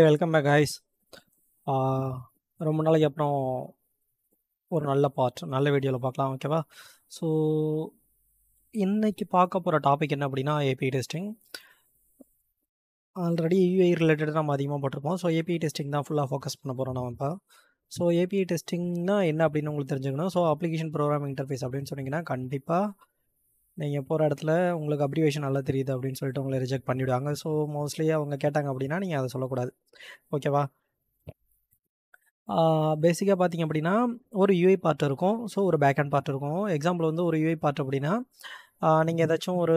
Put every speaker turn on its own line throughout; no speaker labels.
Welcome back guys. ரொம்ப நாளைக்கு அப்புறம் ஒரு நல்ல வீடியோவில் பார்க்கலாம், ஓகேவா? ஸோ இன்னைக்கு பார்க்க போகிற டாபிக் என்ன அப்படின்னா API testing. Already UI related நம்ம அதிகமாக போட்டிருப்போம். ஸோ ஏபிஐ டெஸ்டிங் தான் ஃபுல்லாக ஃபோக்கஸ் பண்ண போகிறோம் நம்ம இப்போ. ஸோ ஏபிஐ டெஸ்டிங்னா என்ன அப்படின்னு உங்களுக்கு தெரிஞ்சுக்கணும். ஸோ அப்ளிகேஷன் ப்ரோக்ராமிங் இன்டர்ஃபேஸ் அப்படின்னு சொன்னீங்கன்னா கண்டிப்பாக நீங்கள் போகிற இடத்துல உங்களுக்கு அப்ரிவேஷன் நல்லா தெரியுது அப்படின்னு சொல்லிட்டு உங்களை ரிஜெக்ட் பண்ணிவிடுவாங்க. ஸோ மோஸ்ட்லி அவங்க கேட்டாங்க அப்படின்னா நீங்கள் அதை சொல்லக்கூடாது, ஓகேவா? பேசிக்காக பார்த்தீங்க அப்படின்னா ஒரு யூஐ பார்ட் இருக்கும். ஸோ ஒரு பேக் அண்ட் பார்ட் இருக்கும். எக்ஸாம்பிள் வந்து ஒரு யூஐ பார்ட் அப்படின்னா நீங்கள் ஏதாச்சும் ஒரு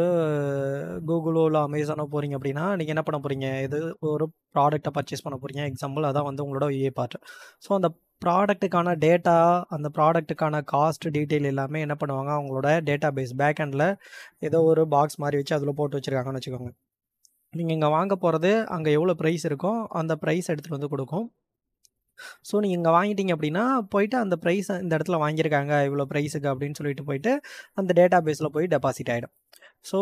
கூகுளோ இல்லை அமேசானோ போகிறீங்க அப்படின்னா நீங்கள் என்ன பண்ண போகிறீங்க, இது ஒரு ப்ராடக்ட்டை பர்ச்சேஸ் பண்ண போகிறீங்க. எக்ஸாம்பிள் அதான் வந்து உங்களோட யூஐ பார்ட். ஸோ அந்த ப்ராடக்ட்டுக்கான டேட்டா, அந்த ப்ராடக்ட்டுக்கான காஸ்ட் டீட்டெயில் எல்லாமே என்ன பண்ணுவாங்க, அவங்களோட டேட்டா பேஸ் பேக் அண்டில் ஏதோ ஒரு பாக்ஸ் மாதிரி வச்சு அதில் போட்டு வச்சுருக்காங்கன்னு வச்சுக்கோங்க. நீங்கள் இங்கே வாங்க போகிறது அங்கே எவ்வளோ ப்ரைஸ் இருக்கோ அந்த ப்ரைஸ் எடுத்துகிட்டு வந்து கொடுக்கும். ஸோ நீங்கள் இங்கே வாங்கிட்டீங்க அப்படின்னா போயிட்டு அந்த ப்ரைஸ் இந்த இடத்துல வாங்கியிருக்காங்க இவ்வளோ ப்ரைஸுக்கு அப்படின்னு சொல்லிட்டு போயிட்டு அந்த டேட்டா பேஸில் போய் டெபாசிட் ஆகிடும். ஸோ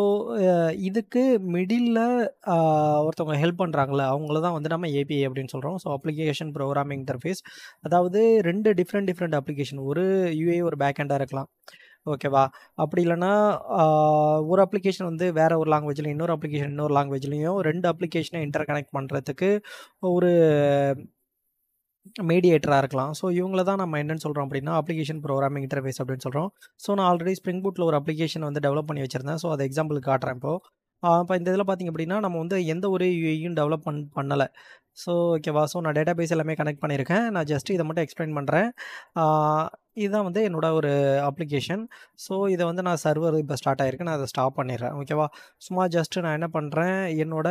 இதுக்கு மிடில் ஒருத்தவங்க ஹெல்ப் பண்ணுறாங்களே அவங்கள தான் வந்து நம்ம ஏபிஐ அப்படின்னு சொல்கிறோம். So application programming interface. அதாவது ரெண்டு டிஃப்ரெண்ட் அப்ளிகேஷன், ஒரு யூஏ ஒரு பேக் ஹேண்டாக இருக்கலாம், ஓகேவா? அப்படி இல்லைன்னா ஒரு அப்ளிகேஷன் வந்து வேறு ஒரு லாங்குவேஜ்லையும் இன்னொரு அப்ளிகேஷன் இன்னொரு லாங்குவேஜ்லேயும் ரெண்டு அப்ளிகேஷனை இன்டர் கனெக்ட் பண்ணுறதுக்கு ஒரு மீடியேட்டராக இருக்கலாம். ஸோ இவங்கள தான் நம்ம என்னென்னு சொல்கிறோம் அப்படின்னா அப்ளிகேஷன் ப்ரோக்ராமிங் இன்டர்ஃபேஸ் அப்படின்னு சொல்கிறோம். ஸோ நான் ஆல்ரெடி ஸ்ப்ரிங் பூட்டில் ஒரு அப்ளிகேஷன் வந்து டெவலப் பண்ணி வச்சுருந்தேன். ஸோ அதை எக்ஸாம்பிளுக்கு காட்டுறேன் இப்போது. இப்போ இந்த இதில் பார்த்திங்க அப்படின்னா நம்ம வந்து எந்த ஒரு யூஐயும் டெவலப் பண்ணலை. ஸோ ஓகேவா? ஸோ நான் டேட்டா பேஸ் எல்லாமே கனெக்ட் பண்ணியிருக்கேன். நான் ஜஸ்ட் இதை மட்டும் எக்ஸ்பிளைன் பண்ணுறேன். இதுதான் வந்து என்னோட ஒரு அப்ளிகேஷன். ஸோ இதை வந்து நான் சர்வர் இப்போ ஸ்டார்ட் ஆகிருக்கு, நான் அதை ஸ்டாப் பண்ணிடுறேன், ஓகேவா? சும்மா ஜஸ்ட்டு நான் என்ன பண்ணுறேன், என்னோட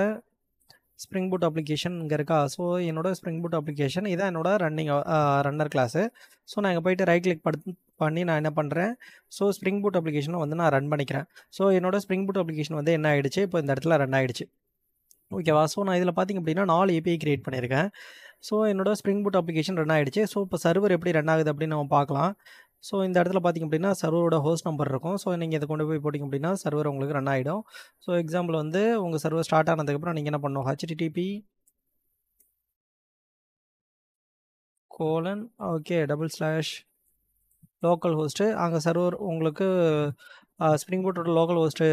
ஸ்ப்ரிங் பூட் அப்ளிகேஷன் இங்கே இருக்கா? ஸோ என்னோட ஸ்ப்ரிங் பூட் அப்ளிகேஷன் இதான் என்னோட ரன்னர் கிளாஸு. ஸோ நான் இங்கே போய்ட்டு ரைட் கிளிக் பண்ணி நான் என்ன பண்ணுறேன், ஸோ ஸ்ப்ரிங் பூட் அப்ளிகேஷனை வந்து நான் ரன் பண்ணிக்கிறேன். ஸோ என்னோட ஸ்ப்ரிங் பூட் அப்ளிகேஷன் வந்து என்ன ஆகிடுச்சு, இப்போ இந்த இடத்துல ரன் ஆகிடுச்சு, ஓகேவா? ஸோ நான் இதில் பார்த்திங்க அப்படின்னா 4 ஏபிஐ கிரியேட் பண்ணியிருக்கேன். ஸோ என்னோட ஸ்ப்ரிங் பூட் அப்ளிகேஷன் ரன் ஆகிடுச்சு. ஸோ இப்போ சர்வர் எப்படி ரன் ஆகுது அப்படின்னு நம்ம பார்க்கலாம். ஸோ இந்த இடத்துல பார்த்திங்க அப்படின்னா சர்வரோட ஹோஸ்ட் நம்பர் இருக்கும். ஸோ நீங்கள் இதை கொண்டு போய் போட்டிங்க அப்படின்னா சர்வர் உங்களுக்கு ரன் ஆகிடும். ஸோ எக்ஸாம்பிள் வந்து உங்கள் சர்வர் ஸ்டார்ட் ஆனதுக்கப்புறம் நீங்கள் என்ன பண்ணணும், HTTP ஓகே லோக்கல் ஹோஸ்ட்டு அங்கே சர்வர் உங்களுக்கு ஸ்ப்ரிங் பூட்டோட லோக்கல் ஹோஸ்ட்டு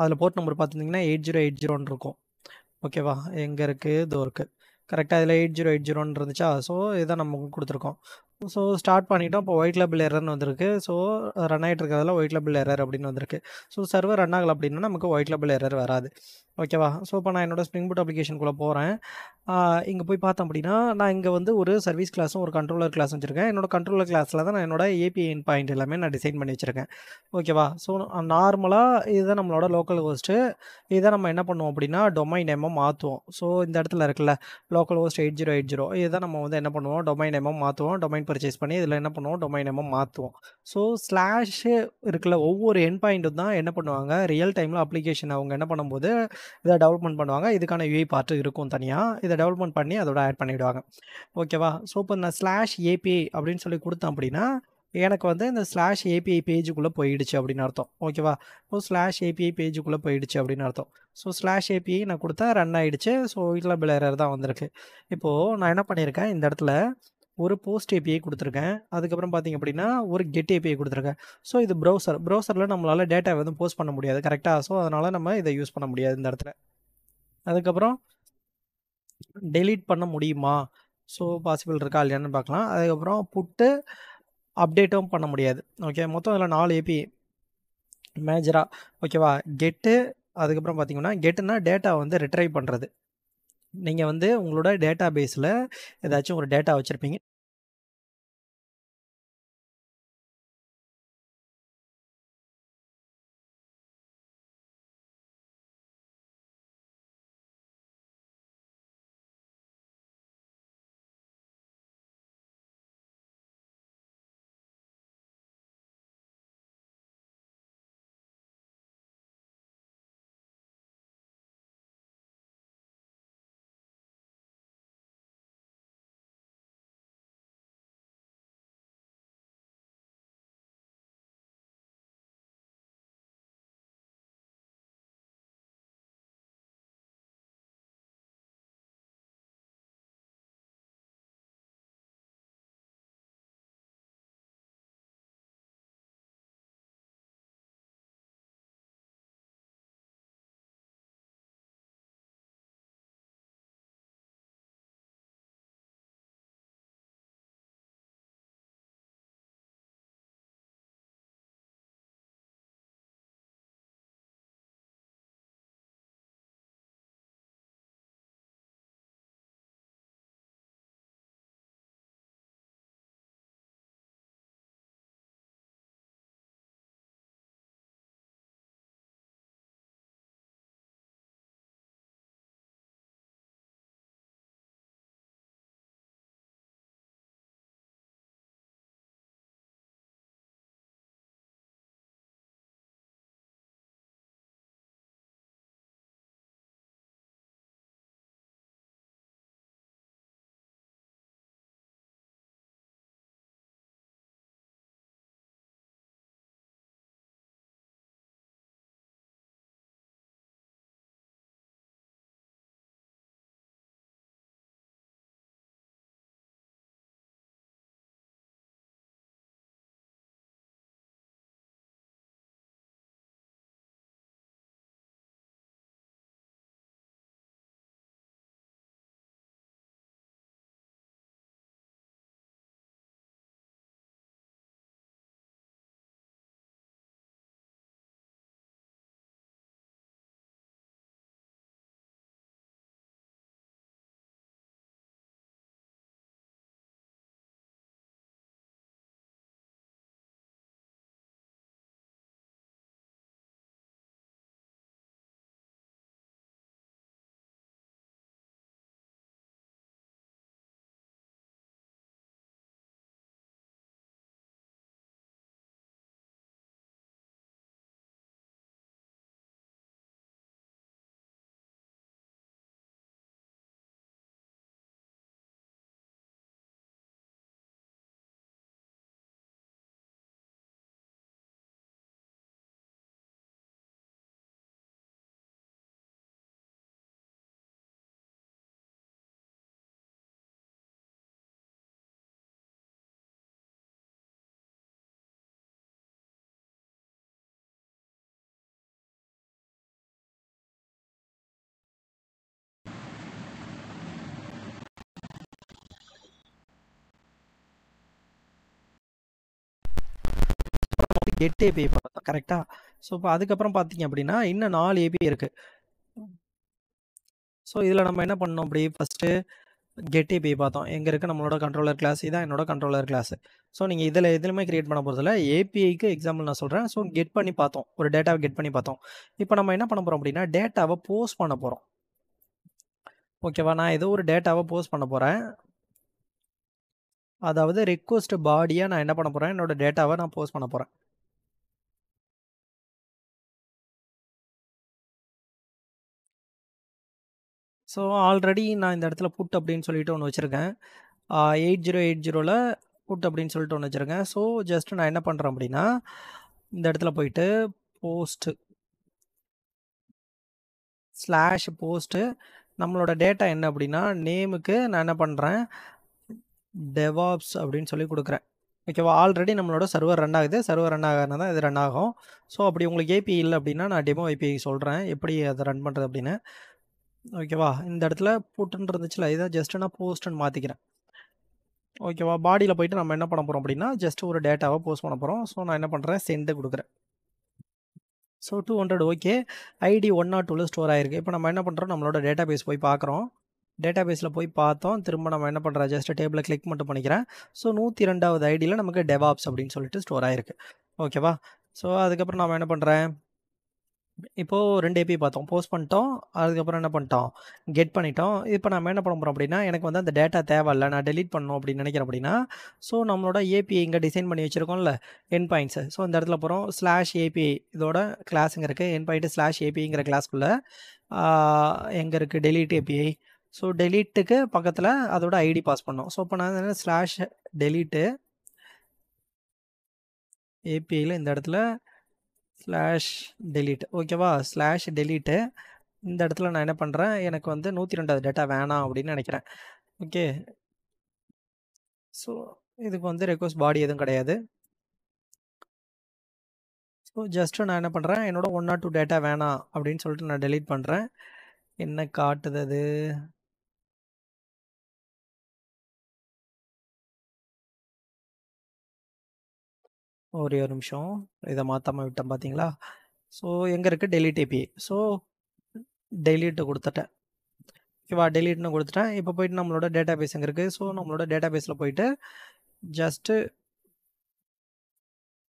அதில் போர்ட் நம்பர் பார்த்துருந்தீங்கன்னா 8080 இருக்கும், ஓகேவா? எங்கே இருக்குது, இதோ இருக்குது கரெக்டாக. இதில் 8080 இருந்துச்சா? ஸோ இதான் நம்ம கொடுத்துருக்கோம். ஸோ ஸ்டார்ட் பண்ணிவிட்டோம். இப்போ ஒயிட் லேபிள் எரர்னு வந்திருக்கு. ஸோ ரன் ஆகிட்டு இருக்கிறதுல ஒயிட் லேபிள் எரர் அப்படின்னு வந்திருக்கு. ஸோ சர்வர் ரன் ஆகலை அப்படின்னா நமக்கு ஒயிட் லேபிள் எரர் வராது, ஓகேவா? ஸோ இப்போ நான் என்னோட ஸ்ப்ரிங் பூட் அப்ளிகேஷனுக்குள்ளே போகிறேன். இங்கே போய் பார்த்தோம் அப்படின்னா நான் இங்கே வந்து ஒரு சர்வீஸ் கிளாஸும் ஒரு கண்ட்ரோலர் கிளாஸ் வச்சுருக்கேன். என்னோட கண்ட்ரோலர் கிளாஸில் தான் நான் என்னோட ஏபிஐ எண்ட் பாயிண்ட் எல்லாமே நான் டிசைன் பண்ணி வச்சுருக்கேன், ஓகேவா? ஸோ நார்மலாக இதுதான் நம்மளோட லோக்கல் ஹோஸ்ட்டு. இதை நம்ம என்ன பண்ணுவோம் அப்படின்னா டொமைன் நேமை மாற்றுவோம். ஸோ இந்த இடத்துல இருக்குல்ல லோக்கல் ஹோஸ்ட் 8080 இதை நம்ம வந்து என்ன பண்ணுவோம், டொமைன் நேமை மாற்றுவோம். டொமைன் பர்ச்சேஸ் பண்ணி இதில் என்ன பண்ணுவோம், டொமைன் நேமை மாற்றுவோம். ஸோ ஸ்லாஷு இருக்குல்ல, ஒவ்வொரு எண்ட் பாயிண்ட்டும் தான் என்ன பண்ணுவாங்க, ரியல் டைமில் அப்ளிகேஷன் அவங்க என்ன பண்ணும்போது இதை டெவலப்மெண்ட் பண்ணுவாங்க. இதுக்கான யூஐ பார்ட்டு இருக்கும் தனியாக, இதை டெவலப்மெண்ட் பண்ணி அதோட ஆட் பண்ணிவிடுவாங்க, ஓகேவா? ஸோ இப்போ நான் ஸ்லாஷ் ஏபிஐ அப்படின்னு சொல்லி கொடுத்தேன் அப்படின்னா எனக்கு வந்து இந்த ஸ்லாஷ் ஏபிஐ பேஜுக்குள்ளே போயிடுச்சு அப்படின்னு அர்த்தம், ஓகேவா? இப்போ ஸ்லாஷ் ஏபிஐ பேஜுக்குள்ளே போயிடுச்சு அப்படின்னு அர்த்தம். ஸோ ஸ்லாஷ் ஏபிஐ நான் கொடுத்தா ரன் ஆகிடுச்சு. ஸோ இதில் பில் எரர் தான் வந்திருக்கு. இப்போது நான் என்ன பண்ணியிருக்கேன், இந்த இடத்துல ஒரு போஸ்ட் ஏபிஐ கொடுத்துருக்கேன். அதுக்கப்புறம் பார்த்திங்க அப்படின்னா ஒரு கெட் ஏபிஐ கொடுத்துருக்கேன். ஸோ இது ப்ரௌசரில் நம்மளால் டேட்டா வந்து போஸ்ட் பண்ண முடியாது, கரெக்டாக? ஸோ அதனால் நம்ம இதை யூஸ் பண்ண முடியாது இந்த இடத்துல. அதுக்கப்புறம் டெலீட் பண்ண முடியுமா, ஸோ பாசிபிள் இருக்கா இல்லையான்னு பார்க்கலாம். அதுக்கப்புறம் புட்டு அப்டேட்டும் பண்ண முடியாது, ஓகே? மொத்தம் இதில் 4 ஏபிஐ மேஜராக, ஓகேவா? கெட்டு, அதுக்கப்புறம் பார்த்தீங்கன்னா கெட்டுனா டேட்டா வந்து ரிட்ரைவ் பண்ணுறது. நீங்கள் வந்து உங்களோட டேட்டா பேஸில் ஏதாச்சும் ஒரு டேட்டா வச்சுருப்பீங்க. கெட் ஏபிஐ பார்த்தோம் கரெக்டாக. ஸோ இப்போ அதுக்கப்புறம் பார்த்தீங்க அப்படின்னா இன்னும் 4 ஏபிஐ இருக்குது. ஸோ இதில் நம்ம என்ன பண்ணோம் அப்படி ஃபஸ்ட்டு கெட் ஏபிஐ பார்த்தோம். எங்கே இருக்குது நம்மளோட கண்ட்ரோலர் கிளாஸ், இதான் என்னோட கண்ட்ரோலர் கிளாஸ். ஸோ நீங்கள் இதில் எதுலையுமே கிரியேட் பண்ண போகிறதில்ல, ஏபிஐக்கு எக்ஸாம்பிள் நான் சொல்கிறேன். ஸோ கெட் பண்ணி பார்த்தோம், ஒரு டேட்டாவை கெட் பண்ணி பார்த்தோம். இப்போ நம்ம என்ன பண்ண போகிறோம் அப்படின்னா டேட்டாவை போஸ்ட் பண்ண போகிறோம். ஓகேவா, நான் ஏதோ ஒரு டேட்டாவை போஸ்ட் பண்ண போகிறேன். அதாவது ரெக்வஸ்ட் பாடியாக நான் என்ன பண்ண போகிறேன், என்னோட டேட்டாவை நான் போஸ்ட் பண்ண போகிறேன். ஸோ ஆல்ரெடி நான் இந்த இடத்துல புட் அப்படின்னு சொல்லிட்டு ஒன்று வச்சுருக்கேன். 8080ல் புட் அப்படின்னு சொல்லிட்டு ஒன்று வச்சுருக்கேன். ஸோ ஜஸ்ட் நான் என்ன பண்ணுறேன் அப்படின்னா இந்த இடத்துல போயிட்டு போஸ்ட்டு ஸ்லாஷ் போஸ்ட்டு நம்மளோட டேட்டா என்ன அப்படின்னா நேமுக்கு நான் என்ன பண்ணுறேன் டெவாப்ஸ் அப்படின்னு சொல்லி கொடுக்குறேன். ஓகேவா, ஆல்ரெடி நம்மளோட சர்வர் ரன் ஆகுது. சர்வர் ரன் ஆகாதுனா தான் இது ரன் ஆகும். ஸோ அப்படி உங்களுக்கு ஏபிஐ இல்லை அப்படின்னா நான் டெமோ ஏபிஐ சொல்கிறேன் எப்படி அதை ரன் பண்ணுறது அப்படின்னு. ஓகேவா, இந்த இடத்துல புட்டுன்னு இருந்துச்சுல, இதை ஜஸ்ட் நான் போஸ்ட்டுன்னு மாற்றிக்கிறேன். ஓகேவா, பாடியில் போயிட்டு நம்ம என்ன பண்ண போகிறோம் அப்படின்னா ஜஸ்ட் ஒரு டேட்டாவை போஸ்ட் பண்ண போகிறோம். ஸோ நான் என்ன பண்ணுறேன் சென்ட் கொடுக்குறேன். ஸோ 200 ஓகே, ஐடி 102ல் ஸ்டோர் ஆகிருக்கு. இப்போ நம்ம என்ன பண்ணுறோம், நம்மளோட டேட்டா பேஸ் போய் பார்க்குறோம். டேட்டா பேஸில் போய் பார்த்தோம். திரும்ப நம்ம என்ன பண்ணுறோம், ஜஸ்ட் டேபிளை கிளிக் மட்டும் பண்ணிக்கிறேன். ஸோ 102வது ஐடியில் நமக்கு டெவாப்ஸ் அப்படின்னு சொல்லிட்டு ஸ்டோர் ஆகிருக்கு. ஓகேவா, ஸோ அதுக்கப்புறம் நம்ம என்ன பண்ணுறேன், இப்போது 2 ஏபி பார்த்தோம், போஸ்ட் பண்ணிட்டோம். அதுக்கப்புறம் என்ன பண்ணிட்டோம், கெட் பண்ணிட்டோம். இப்போ நம்ம என்ன பண்ண போகிறோம் அப்படின்னா எனக்கு வந்து அந்த டேட்டா தேவையில்லை, நான் டெலீட் பண்ணணும் அப்படின்னு நினைக்கிறேன் அப்படின்னா ஸோ நம்மளோட ஏபிஐ இங்கே டிசைன் பண்ணி வச்சுருக்கோம்ல என் பாயிண்ட்ஸு. ஸோ இந்த இடத்துல போகிறோம் ஸ்லாஷ் ஏபிஐ, இதோட கிளாஸுங்க இருக்குது. என் பாயிண்ட்டு ஸ்லாஷ் ஏபிஐங்கிற கிளாஸ்க்குள்ளே எங்கே இருக்குது டெலீட் ஏபிஐ. ஸோ டெலீட்டுக்கு பக்கத்தில் அதோட ஐடி பாஸ் பண்ணோம். ஸோ இப்போ நான் ஸ்லாஷ் டெலீட்டு ஏபிஐயில் இந்த இடத்துல ஸ்லாஷ் டெலீட். ஓகேவா, ஸ்லாஷ் டெலீட்டு இந்த இடத்துல நான் என்ன பண்ணுறேன், எனக்கு வந்து 102வது டேட்டா வேணாம் அப்படின்னு நினைக்கிறேன். ஓகே, ஸோ இதுக்கு வந்து ரெக்வஸ்ட் பாடி எதுவும் கிடையாது. ஸோ ஜஸ்ட்டு நான் என்ன பண்ணுறேன், என்னோட 102 டேட்டா வேணாம் அப்படின்னு சொல்லிட்டு நான் டெலீட் பண்ணுறேன். என்ன காட்டுது அது, ஒரே ஒரு நிமிஷம், இதை மாற்றாமல் விட்டேன் பார்த்தீங்களா. ஸோ எங்கே இருக்குது டெலீட் ஏபிஐ. ஸோ டெலீட்டு கொடுத்துட்டேன். ஓகேவா, டெலீட்னு கொடுத்துட்டேன். இப்போ போயிட்டு நம்மளோட டேட்டா பேஸ் எங்கே இருக்குது, ஸோ நம்மளோட டேட்டா பேஸில் போயிட்டு ஜஸ்ட்டு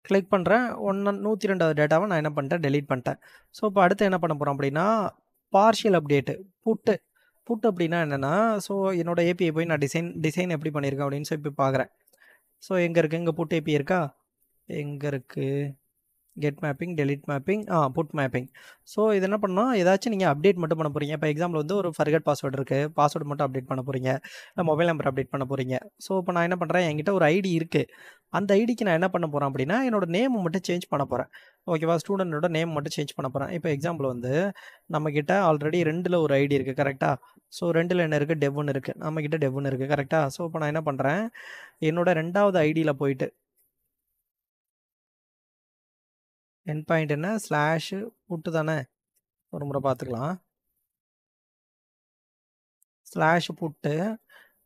கிளிக் பண்ணுறேன். 102வது டேட்டாவை நான் என்ன பண்ணிட்டேன் டெலீட் பண்ணிட்டேன். ஸோ இப்போ அடுத்து என்ன பண்ண போகிறோம் அப்படின்னா பார்ஷியல் அப்டேட்டு புட்டு. புட் அப்படின்னா என்னென்னா, ஸோ என்னோட ஏபிஐ போய் நான் டிசைன் எப்படி பண்ணியிருக்கேன் அப்படின்னு சொல்லி இப்போ பார்க்குறேன். ஸோ எங்கே இருக்குது, இங்கே புட் ஏபி இருக்கா, எங்கே இருக்குது get mapping delete mapping put mapping. So இது என்ன பண்ணால் ஏதாச்சும் நீங்கள் அப்டேட் மட்டும் பண்ண போகிறீங்க. இப்போ எக்ஸாம்பிள் வந்து ஒரு ஃபர்கட் பாஸ்வேர்டு இருக்குது, பாஸ்வேர்டு மட்டும் அப்டேட் பண்ண போகிறீங்க, இல்லை மொபைல் நம்பர் அப்டேட் பண்ண போகிறீங்க. ஸோ இப்போ நான் என்ன பண்ணுறேன், என்கிட்ட ஒரு ஐடி இருக்குது, அந்த ஐடிக்கு நான் என்ன பண்ண போகிறேன் அப்படின்னா என்னோட நேம் மட்டும் சேஞ்ச் பண்ண போகிறேன். ஓகேவா, ஸ்டூடெண்டோட நேம் மட்டும் சேஞ்ச் பண்ண போகிறேன். இப்போ எக்ஸாம்பிள் வந்து நம்மக்கிட்ட ஆல்ரெடி 2ல் ஒரு ஐடி இருக்குது கரெக்டாக. ஸோ 2ல் என்ன இருக்குது டெவ்னு இருக்குது, நம்மக்கிட்ட டெவ்னு இருக்குது கரெக்டாக. ஸோ இப்போ நான் என்ன பண்ணுறேன், என்னோட 2வது ஐடியில் போயிட்டு என் பாயிண்ட் என்ன ஸ்லாஷ் புட்டு தானே, ஒரு முறை பார்த்துக்கலாம். ஸ்லாஷ் புட்டு,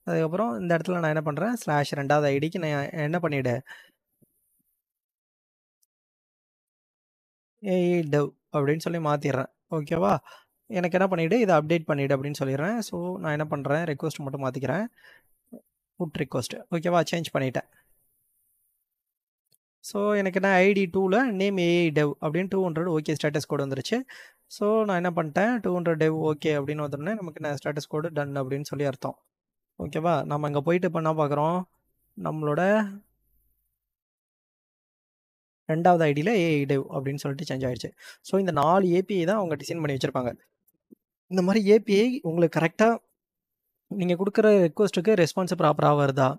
அதுக்கப்புறம் இந்த இடத்துல நான் என்ன பண்ணுறேன் ஸ்லாஷ் 2வது ஐடிக்கு நான் என்ன பண்ணிவிடு ஏஐ டெவ் அப்படின்னு சொல்லி மாற்றிடுறேன். ஓகேவா, எனக்கு என்ன பண்ணிவிடு இதை அப்டேட் பண்ணிவிடு அப்படின்னு சொல்லிடுறேன். ஸோ நான் என்ன பண்ணுறேன் ரெக்வஸ்ட் மட்டும் மாற்றிக்கிறேன், புட் ரிக்வஸ்ட். ஓகேவா, சேஞ்ச் பண்ணிட்டேன். ஸோ எனக்கு என்ன ஐடி 2ல் நேம் ஏஐ டெவ் அப்படின்னு 200 ஓகே ஸ்டேட்டஸ் கோடு வந்துருச்சு. ஸோ நான் என்ன பண்ணிட்டேன் 200 டெவ் ஓகே அப்படின்னு வந்துடனே நமக்கு நான் ஸ்டேட்டஸ் கோடு டன் அப்படின்னு சொல்லி அர்த்தம். ஓகேவா, நம்ம இங்கே போயிட்டு இப்போ என்ன பார்க்குறோம், நம்மளோட 2வது ஐடியில் ஏஐ டெவ் அப்படின்னு சொல்லிட்டு சேஞ்ச் ஆகிடுச்சு. ஸோ இந்த 4 ஏபிஐ தான் அவங்க டிசைன் பண்ணி வச்சுருப்பாங்க. இந்த மாதிரி ஏபிஐ உங்களுக்கு கரெக்டாக நீங்கள் கொடுக்குற ரெக்வஸ்ட்டுக்கு ரெஸ்பான்ஸ் ப்ராப்பராக வருதா,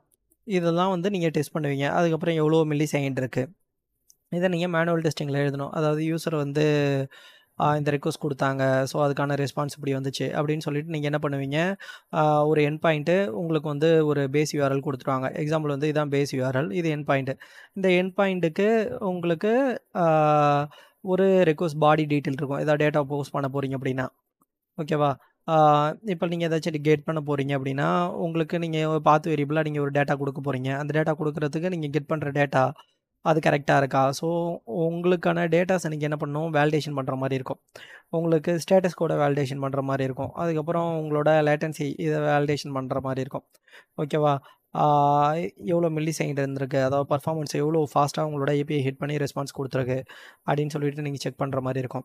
இதெல்லாம் வந்து நீங்கள் டெஸ்ட் பண்ணுவீங்க. அதுக்கப்புறம் எவ்வளோ மில்லி செகண்ட் இருக்குது, இதை நீங்கள் மேனுவல் டெஸ்டிங்கில் எழுதணும். அதாவது யூசர் வந்து இந்த ரெக்வஸ்ட் கொடுத்தாங்க, ஸோ அதுக்கான ரெஸ்பான்ஸ் இப்படி வந்துச்சு அப்படின்னு சொல்லிட்டு நீங்கள் என்ன பண்ணுவீங்க, ஒரு என் பாயிண்ட்டு உங்களுக்கு வந்து ஒரு பேஸ் யூஆர்எல் கொடுத்துருவாங்க. எக்ஸாம்பிள் வந்து இதான் பேஸ் யூஆர்எல், இது என் பாயிண்ட்டு. இந்த என் பாயிண்ட்டுக்கு உங்களுக்கு ஒரு ரெக்வஸ்ட் பாடி டீட்டெயில் இருக்கும், ஏதாவது டேட்டா போஸ்ட் பண்ண போகிறீங்க அப்படின்னா. ஓகேவா, இப்போ நீங்கள் ஏதாச்சும் கெட் பண்ண போகிறீங்க அப்படின்னா உங்களுக்கு நீங்கள் பாத் வேரியபிளாக நீங்கள் ஒரு டேட்டா கொடுக்க போகிறீங்க. அந்த டேட்டா கொடுக்குறதுக்கு நீங்கள் கெட் பண்ணுற டேட்டா அது கரெக்ட்டா இருக்கா? ஸோ, உங்களுக்கான டேட்டாஸ நீங்க என்ன பண்ணணும்? வேலிடேஷன் பண்ற மாரி இருக்கும். உங்களுக்கு ஸ்டேட்டஸ் கோட வேலிடேஷன் பண்ற மாரி இருக்கும். அதுக்கப்புறம் உங்களோட லேட்டன்சி இத வேலிடேஷன் பண்ற மாரி இருக்கும். ஓகேவா? ஆ எவ்வளோ மில்லி செகண்ட் இருந்திருக்கு, அதாவது பெர்ஃபார்மன்ஸ் எவ்வளோ ஃபாஸ்ட்டா உங்களோட ஏபிஐ ஹிட் பண்ணி ரெஸ்பான்ஸ் குடுத்துருக்கு, அப்படின்னு சொல்லிட்டு நீங்க செக் பண்ற மாரி இருக்கும்.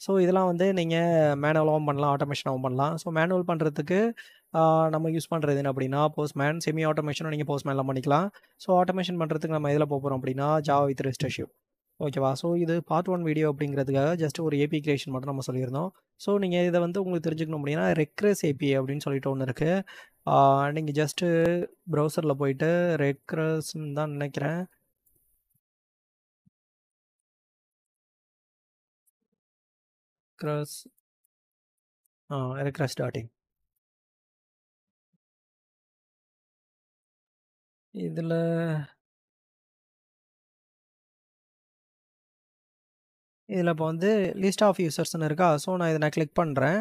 ஸோ, இதெல்லாம் வந்து நீங்க மேனுவலாவும் பண்ணலாம், ஆட்டோமேஷனாவும் பண்ணலாம். ஸோ, மேனுவல் பண்றதுக்கு ஆ நம்ம யூஸ் பண்றது என்ன அப்படின்னா, போஸ்ட்மேன், செமி ஆட்டோமேஷனும் நீங்க போஸ்ட்மேன்ல பண்ணிக்கலாம். ஸோ, ஆட்டோமேஷன் பண்றதுக்கு நம்ம எதில போறோம் அப்படின்னா, ஜாவா வித் ரெஸ்ட் அஷ்யூர். ஓகேவா? ஸோ, இது பார்ட் 1 வீடியோ அப்படிங்கிறதுக்காக ஜஸ்ட் ஒரு ஏபி கிரியேஷன் மட்டும் நம்ம சொல்லியிருந்தோம். ஸோ, நீங்க இத வந்து உங்களுக்கு தெரிஞ்சுக்கணும் அப்படின்னா, ரெக்ரஸ் ஏபிஐ அப்படின்னு சொல்லிட்டு ஒண்ணு இருக்கு. ஆ நீங்க ஜஸ்ட்டு ப்ரௌசர்ல போயிட்டு ரெக்ரஸ்ன்னு தான் நெனைக்கிறேன். ரெக்ரஸ் ரெக்ரஸ் டாட் இன். இதுல இதுல இப்போ வந்து லிஸ்ட் ஆஃப் யூசர்ஸ்ன்னு இருக்கா? ஸோ, நான் இத கிளிக் பண்றேன்.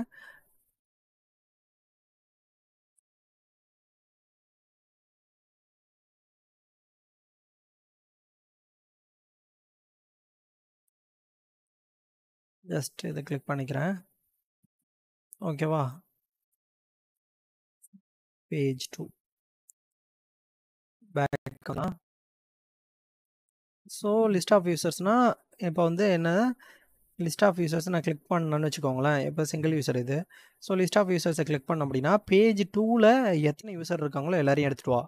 ஜஸ்ட் இத கிளிக் பண்ணிக்கிறேன். ஓகேவா? பேஜ் 2 பேக் தான். ஸோ, லிஸ்ட் ஆஃப் யூசர்ஸ்னா, இப்போ வந்து என்ன லிஸ்ட் ஆஃப் யூசர்ஸ் நான் கிளிக் பண்ணேன்னு வச்சுக்கோங்களேன். இப்போ சிங்கிள் யூசர் இது. ஸோ, லிஸ்ட் ஆஃப் யூசர்ஸை கிளிக் பண்ணோம் அப்படின்னா, பேஜ் 2ல எத்தனை யூசர் இருக்காங்களோ எல்லாரையும் எடுத்துட்டு வா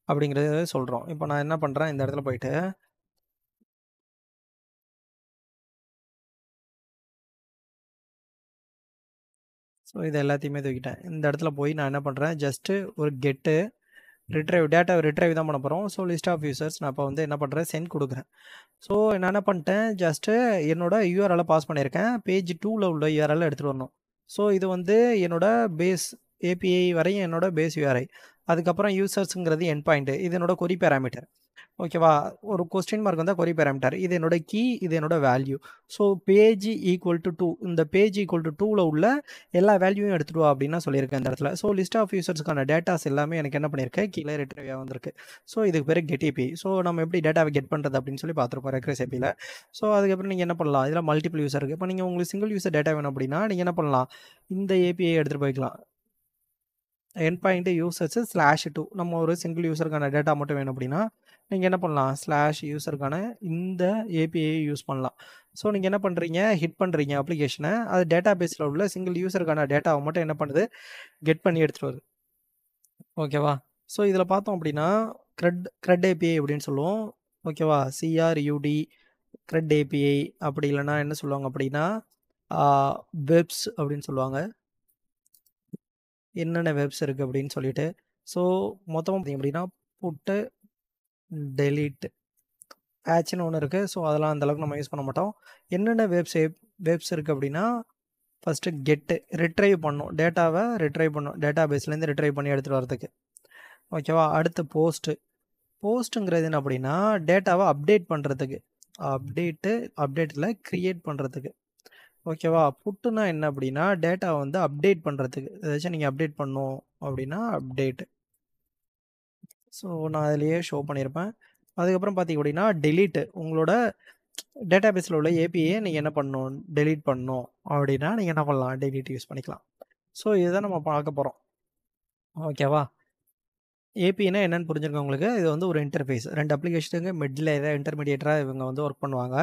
அப்படிங்கிறத சொல்றோம். இப்போ நான் என்ன பண்றேன், இந்த இடத்துல போயிட்டு ஸோ, இது எல்லாத்தையுமே தூக்கிட்டேன். இந்த இடத்துல போய் நான் என்ன பண்றேன், ஜஸ்ட்டு ஒரு கெட்டு டேட்டாவை ரிட்ரைவ் தான் பண்ண போறோம். ஸோ, லிஸ்ட் ஆஃப் யூசர்ஸ் நான் இப்போ வந்து என்ன பண்றேன், சென்ட் குடுக்குறேன். ஸோ, நான் என்ன பண்ணிட்டேன், ஜஸ்ட்டு என்னோட யூஆர்எல்ல பாஸ் பண்ணியிருக்கேன். பேஜ் 2ல உள்ள யூஆர்எல்ல எடுத்துட்டு வரணும். ஸோ, இது வந்து என்னோட பேஸ் ஏபிஐ வரையும் என்னோட பேஸ் யூஆர்ஐ. அதுக்கப்புறம் யூசர்ஸ்ங்கிறது எண்ட் பாயிண்ட். இது என்னோட கொரி பேராமீட்டர். ஓகேவா? ஒரு கொஸ்டின் மார்க் வந்தா கொரி பேராமீட்டர். இது என்னோட கீ, இது என்னோட value. So, page equal to 2 இந்த பேஜ் ஈக்குவல் டூ 2ல உள்ள எல்லா வேல்யூவையும் எடுத்துட்டு வா அப்படின்னு நான் சொல்லியிருக்கேன் இந்த இடத்துல. ஸோ, லிஸ்ட் ஆஃப் யூசர்ஸ்க்கான டேட்டாஸ் எல்லாமே எனக்கு என்ன பண்ணியிருக்கேன், கீழே ரிட்ரைவ் வந்திருக்கு. ஸோ, இதுக்கு பேரு கெட் ஏபிஐ. ஸோ, நம்ம எப்படி டேட்டாவை கெட் பண்ணுறது அப்படின்னு சொல்லி பார்த்துருப்போம் ரெக்ரஸ் ஏபிஐல. ஸோ, அதுக்கப்புறம் நீங்கள் என்ன பண்ணலாம், இதில் மல்டிபிள் யூசர் இருக்குது. இப்போ நீங்கள் உங்களுக்கு சிங்கிள் யூசர் டேட்டா வேணும் அப்படின்னா, நீங்கள் என்ன பண்ணலாம், இந்த ஏபிஐ எடுத்துகிட்டு போய்க்கலாம். எண்ட் பாயிண்ட் யூசர்ஸ் ஸ்லாஷ் 2 நம்ம ஒரு சிங்கிள் யூசருக்கான டேட்டா மட்டும் வேணும் அப்படின்னா, நீங்கள் என்ன பண்ணலாம், ஸ்லாஷ் யூசருக்கான இந்த ஏபிஐ யூஸ் பண்ணலாம். ஸோ, நீங்கள் என்ன பண்ணுறீங்க, ஹிட் பண்ணுறீங்க அப்ளிகேஷனை, அது டேட்டா பேஸில் உள்ள சிங்கிள் யூசருக்கான டேட்டாவை மட்டும் என்ன பண்ணுது, கெட் பண்ணி எடுத்துகிட்டு வருது. ஓகேவா? ஸோ, இதில் பார்த்தோம் அப்படின்னா, க்ரெட் ஏபிஐ அப்படின்னு சொல்லுவோம். ஓகேவா? சிஆர்யூடி க்ரெட் ஏபிஐ அப்படி இல்லைன்னா என்ன சொல்லுவாங்க அப்படின்னா, வெப்ஸ் அப்படின்னு சொல்லுவாங்க. என்னென்ன வெப்ஸ் இருக்குது அப்படின்னு சொல்லிட்டு. ஸோ, மொத்தமா பார்த்தீங்க அப்படின்னா, புட்டு, டெலீட், பேட்ச்னு ஒன்று இருக்குது. ஸோ, அதெல்லாம் அந்த அளவுக்கு நம்ம யூஸ் பண்ண மாட்டோம். என்னென்ன வெப்ஸ் இருக்குது அப்படின்னா, ஃபஸ்ட்டு கெட்டு ரிட்ரைவ் பண்ணும். டேட்டாவை ரிட்ரைவ் பண்ணும். டேட்டா பேஸ்லேருந்து ரிட்ரைவ் பண்ணி எடுத்துகிட்டு வரதுக்கு. ஓகேவா? அடுத்து போஸ்ட்டுங்கிறது என்ன அப்படின்னா, டேட்டாவை அப்டேட் பண்ணுறதுக்கு. அப்டேட்டில் கிரியேட் பண்ணுறதுக்கு. ஓகேவா? புட்டுனா என்ன அப்படின்னா, டேட்டாவை வந்து அப்டேட் பண்ணுறதுக்கு. ஏதாச்சும் நீங்கள் அப்டேட் பண்ணணும் அப்படின்னா அப்டேட். ஸோ, நான் அதிலேயே ஷோ பண்ணியிருப்பேன். அதுக்கப்புறம் பார்த்தீங்க அப்படின்னா, டெலீட் உங்களோட டேட்டாபேஸில் உள்ள ஏபிஐயை நீங்கள் என்ன பண்ணணும், டெலீட் பண்ணணும் அப்படின்னா, நீங்கள் என்ன பண்ணலாம், டெலீட் யூஸ் பண்ணிக்கலாம். ஸோ, இதுதான் நம்ம பார்க்க போகிறோம். ஓகேவா? ஏபிஐனா என்னன்னு புரிஞ்சிருக்கும் உங்களுக்கு. இது வந்து ஒரு இன்டர்ஃபேஸ். 2 அப்ளிகேஷனுக்கு மிடில் ஏதாவது இன்டர்மீடியேட்டரா இவங்க வந்து ஒர்க் பண்ணுவாங்க.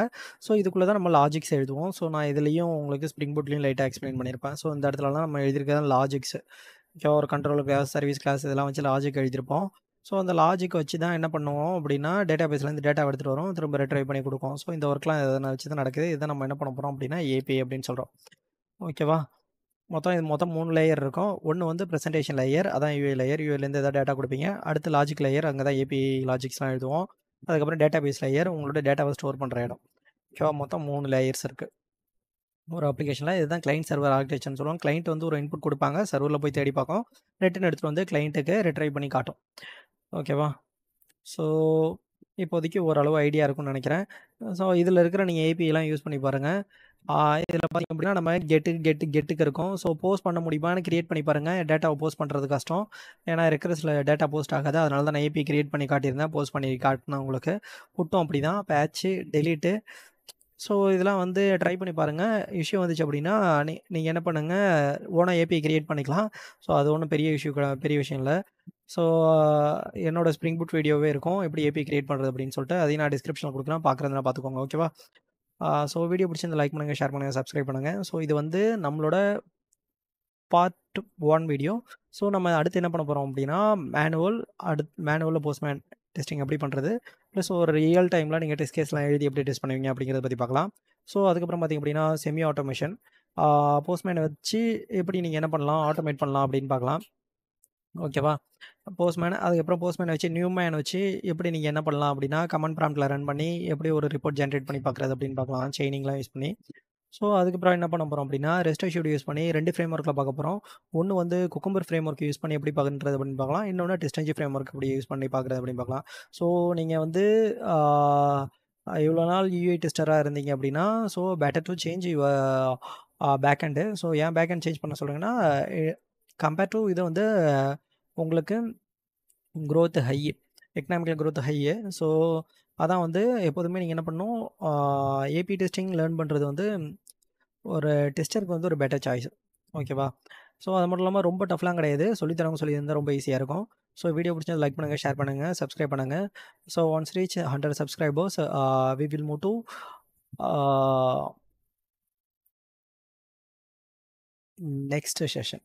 ஸோ, இதுக்குள்ள தான் நம்ம லாஜிக்ஸ் எழுதுவோம். ஸோ, நான் இதுலேயும் உங்களுக்கு ஸ்ப்ரிங் பூட்லேயும் லைட்டாக எக்ஸ்பிளைன் பண்ணியிருப்பேன். ஸோ, இந்த இடத்துலலாம் நம்ம எழுதியிருக்கிறது லாஜிக்ஸ். ஓகே, ஒரு கண்ட்ரோல் கிளாஸ், சர்வீஸ் கிளாஸ் இதெல்லாம் வச்சு லாஜிக் எழுதியிருப்போம். ஸோ, அந்த லாஜிக் வச்சு தான் என்ன பண்ணுவோம் அப்படின்னா, டேட்டாபேஸ்லேருந்து டேட்டா எடுத்துகிட்டு வரும். திரும்ப ரிட்ரைவ் பண்ணி கொடுக்கும். ஸோ, இந்த ஒர்க்லாம் இதை வச்சு தான் நடக்குது. இதை நம்ம என்ன பண்ண போகிறோம் அப்படின்னா, ஏபிஐ அப்படின்னு சொல்கிறோம். ஓகேவா? மொத்தம் 3 லேயர் இருக்கும். ஒன்று வந்து ப்ரெசன்டேஷன் லேயர், அதான் யூஐ லேயர். யூஐலேருந்து எதாவது டேட்டா கொடுப்பீங்க. அடுத்து லாஜிக் லேயர், அங்கே தான் ஏபிஐ லாஜிக்ஸ்லாம் எழுதுவோம். அதுக்கப்புறம் டேட்டாபேஸ் லேயர், உங்களோட டேட்டாவை ஸ்டோர் பண்ணுற இடம். ஓகேவா? மொத்தம் 3 லேயர்ஸ் இருக்குது ஒரு அப்ளிகேஷனில். இதுதான் கிளைண்ட் சர்வர் ஆர்கிடெக்சர்னு சொல்லுவோம். கிளைண்ட் வந்து ஒரு இன்புட் கொடுப்பாங்க, சர்வரில் போய் தேடி பார்க்கும், ரிட்டன் எடுத்துகிட்டு வந்து கிளைண்ட்டுக்கு ரிட்ரைவ் பண்ணி காட்டும். ஓகேவா? ஸோ, இப்போதைக்கு ஓரளவு ஐடியா இருக்கும்னு நினைக்கிறேன். ஸோ, இதில் இருக்கிற நீங்கள் ஏபிஐலாம் யூஸ் பண்ணி பாருங்கள். இதில் பார்த்தீங்க அப்படின்னா நம்ம கெட்டுக்கு இருக்கும். ஸோ போஸ்ட் பண்ண முடியுமான்னு கிரியேட் பண்ணி பாருங்கள். டேட்டாவை போஸ்ட் பண்ணுறது கஷ்டம். ஏன்னா ரெக்ரஸில் டேட்டா போஸ்ட் ஆகாது. அதனால தான் நான் ஏபி கிரியேட் பண்ணி காட்டியிருந்தேன். போஸ்ட் பண்ணி காட்டினேன் உங்களுக்கு. புட்டும் அப்படி தான். Patch, delete. ஸோ இதெல்லாம் வந்து ட்ரை பண்ணி பாருங்கள். இஷ்யூ வந்துச்சு அப்படின்னா நீங்கள் என்ன பண்ணுங்கள், ஓனாக ஏபிஐ கிரியேட் பண்ணிக்கலாம். ஸோ அது ஒன்றும் பெரிய விஷயம் இல்லை. ஸோ என்னோட ஸ்ப்ரிங் பூட் வீடியோவே இருக்கும், எப்படி ஏபிஐ கிரியேட் பண்ணுறது அப்படின்னு சொல்லிட்டு. அதையும் நான் டிஸ்கிரிப்ஷனில் கொடுக்குறேன், பார்க்குறதுனா பார்த்துக்கோங்க. ஓகேவா? ஸோ வீடியோ பிடிச்சிருந்தா லைக் பண்ணுங்கள், ஷேர் பண்ணுங்கள், சப்ஸ்கிரைப் பண்ணுங்கள். ஸோ இது வந்து நம்மளோட பார்ட் 1 வீடியோ. ஸோ நம்ம அடுத்து என்ன பண்ண போகிறோம் அப்படின்னா, மேனுவலில் போஸ்ட்மேன் டெஸ்டிங் எப்படி பண்ணுறது, ப்ளஸ் ஒரு ரியல் டைமில் நீங்கள் டெஸ்ட் கேஸ்லாம் எழுதி எப்படி டெஸ்ட் பண்ணுவீங்க அப்படிங்கிறத பற்றி பார்க்கலாம். ஸோ அதுக்கப்புறம் பார்த்திங்க அப்படின்னா செமி ஆட்டோமேஷன், போஸ்ட்மேனை வச்சு எப்படி நீங்கள் என்ன பண்ணலாம், ஆட்டோமேட் பண்ணலாம் அப்படின்னு பார்க்கலாம். ஓகேவா? அதுக்கப்புறம் போஸ்ட்மேனை வச்சு நியூமேன் வச்சு எப்படி நீங்கள் என்ன பண்ணலாம் அப்படின்னா, கமெண்ட் ப்ராம்ப்டில் ரன் பண்ணி எப்படி ஒரு ரிப்போர்ட் ஜென்ரேட் பண்ணி பார்க்குறது அப்படின்னு பார்க்கலாம், செயினிங்லாம் யூஸ் பண்ணி. ஸோ அதுக்கப்புறம் என்ன பண்ண போகிறோம் அப்படின்னா, ரெஸ்ட் அஷ்யூர்ட் யூஸ் பண்ணி 2 ஃப்ரேம் ஒர்க்கில் பார்க்க போகிறோம். ஒன்று வந்து குக்கும்பர் ஃப்ரேம் ஒர்க் யூஸ் பண்ணி எப்படி பார்க்குறது அப்படின்னு பார்க்கலாம். இன்னொன்று டெஸ்டன்ஜி ஃப்ரேம் ஒர்க் எப்படி யூஸ் பண்ணி பார்க்குறது அப்படின்னு பார்க்கலாம். ஸோ நீங்கள் வந்து இவ்வளோ நாள் யூஐ டெஸ்டராக இருந்தீங்க அப்படின்னா, so better to change your back end. So ஏன் பேக் எண்ட் சேஞ்ச் பண்ண சொல்கிறீங்கன்னா, கம்பேர் டு இது வந்து உங்களுக்கு growth high, economical growth high. So அதான் வந்து எப்போதுமே நீங்கள் என்ன பண்ணணும், ஏபி டெஸ்டிங் லேர்ன் பண்ணுறது வந்து ஒரு டெஸ்டருக்கு வந்து ஒரு பெட்டர் சாய்ஸ். ஓகேவா? ஸோ அது மட்டும் இல்லாமல் ரொம்ப டஃப்லாம் கிடையாது. சொல்லித்தரவங்க சொல்லியிருந்தால் ரொம்ப ஈஸியாக இருக்கும். ஸோ வீடியோ பிடிச்சா லைக் பண்ணுங்கள், ஷேர் பண்ணுங்கள், சப்ஸ்கிரைப் பண்ணுங்கள். So once reach 100 subscribers, we will move to next session.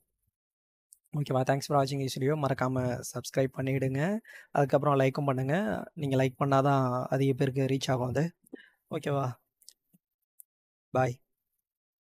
ஓகேவா? தேங்க்ஸ் ஃபார் வாட்சிங் திஸ் வீடியோ. மறக்காமல் சப்ஸ்கிரைப் பண்ணிவிடுங்க. அதுக்கப்புறம் லைக்கும் பண்ணுங்கள். நீங்கள் லைக் பண்ணால் தான் அதிக பேருக்கு ரீச் ஆகும் அது. ஓகேவா? பாய்.